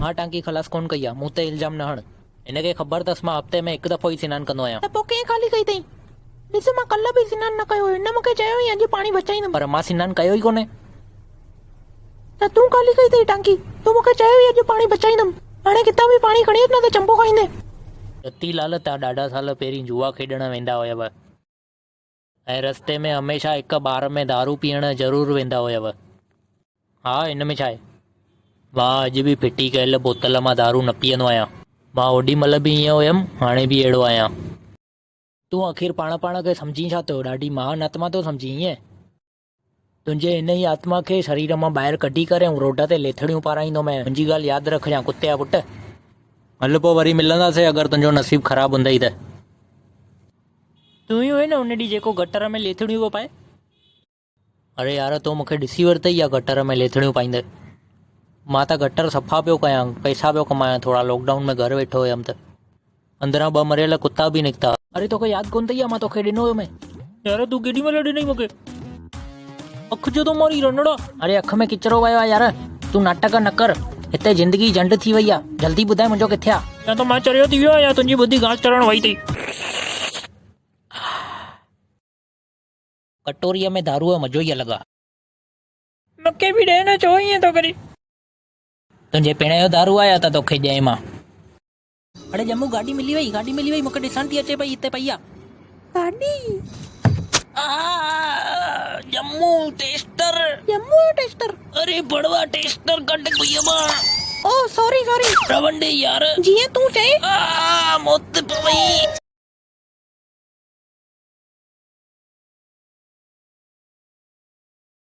मां टांकी ख़लास कोन कई आहे, मूं ते इल्ज़ाम न हण। हिनखे ख़बर अथसि मां हफ़्ते में हिकु दफ़ो ई सनानु कंदो आहियां। त पोइ कंहिं ख़ाली कई अथई? ॾिस मां कल्ह बि सनानु न कयो, हिन मूंखे चयो ई अॼु पाणी बचाईंदुमि। पर मां सनानु कयो ई कोन्हे। त तूं ख़ाली कई अथई टांकी? तूं मूंखे चयो ई अॼु पाणी बचाईंदुमि, हाणे किथां बि पाणी खणी अच न त चंबो खाईंदे। रतीलाल, तव्हां ॾाढा साल पहिरीं जुआ खेॾण वेंदा हुयव ऐं रस्ते में हमेशह हिकु बार में दारू पीअण ज़रूरु वेंदा हुयव। हा, हिन में छा आहे? मां अॼु बि फिटी कयल बोतल मां दारू न पीअंदो आहियां। मां ओॾी महिल बि ईअं हुयमि, हाणे बि अहिड़ो आहियां। तूं आख़िर पाण खे सम्झी छा थो? ॾाढी महान आत्मा थो सम्झी ईअं? तुंहिंजे इन ई आत्मा खे शरीर मां ॿाहिरि कढी करे ऐं रोड ते लेथड़ियूं पाराईंदो मैं। मुंहिंजी ॻाल्हि यादि रखजांइ कुते जा पुट। हल पोइ वरी मिलंदासीं अगरि तुंहिंजो नसीबु ख़राबु हूंदई त। तूं ई हुए न उन ॾींहुं जेको गटर में लेथड़ियूं पियो पाए? अरे यार, तो मूंखे ॾिसी वरितई या गटर में लेथड़ियूं पाईंदे? मां त गटर सफ़ा पियो कयां, पैसा पियो कमायां थोरा। लॉकडाउन में घर वेठो हुयमि त अंदरां 2 मरियल कुत्ता बि निकिता। अरे तोखे यादि कोन अथई? मां तोखे ॾिनो हुयो मैं। यार तूं केॾी महिल ॾिनई मूंखे? अखि जो तो मारी रनड़ा। अरे अखि में किचिरो वियो आहे यार, तूं नाटक न कर। हिते ज़िंदगी झंड थी वई आहे। जल्दी ॿुधाए मुंहिंजो किथे आहे? या त मां चरियो थी वियो आहियां या तुंहिंजी बुद्धि घास चढ़ण वई अथई। कटोरीअ में दारूअ जो मज़ो ई अलॻि आहे। मूंखे बि ॾे न, छो ईअं थो करी? तुंहिंजे पिण जो दारू आहे त तोखे ॾियां मां। अरे ॼमू, गाॾी मिली वई, मूंखे ॾिसण थी अचे पई हिते पई आहे गाॾी। ॼमू टेस्टर। ॼमू टेस्टर? अरे बड़वा टेस्टर कट भैया मां। ओ सॉरी रवंडे यार, जीअं तूं चए। मौत पई।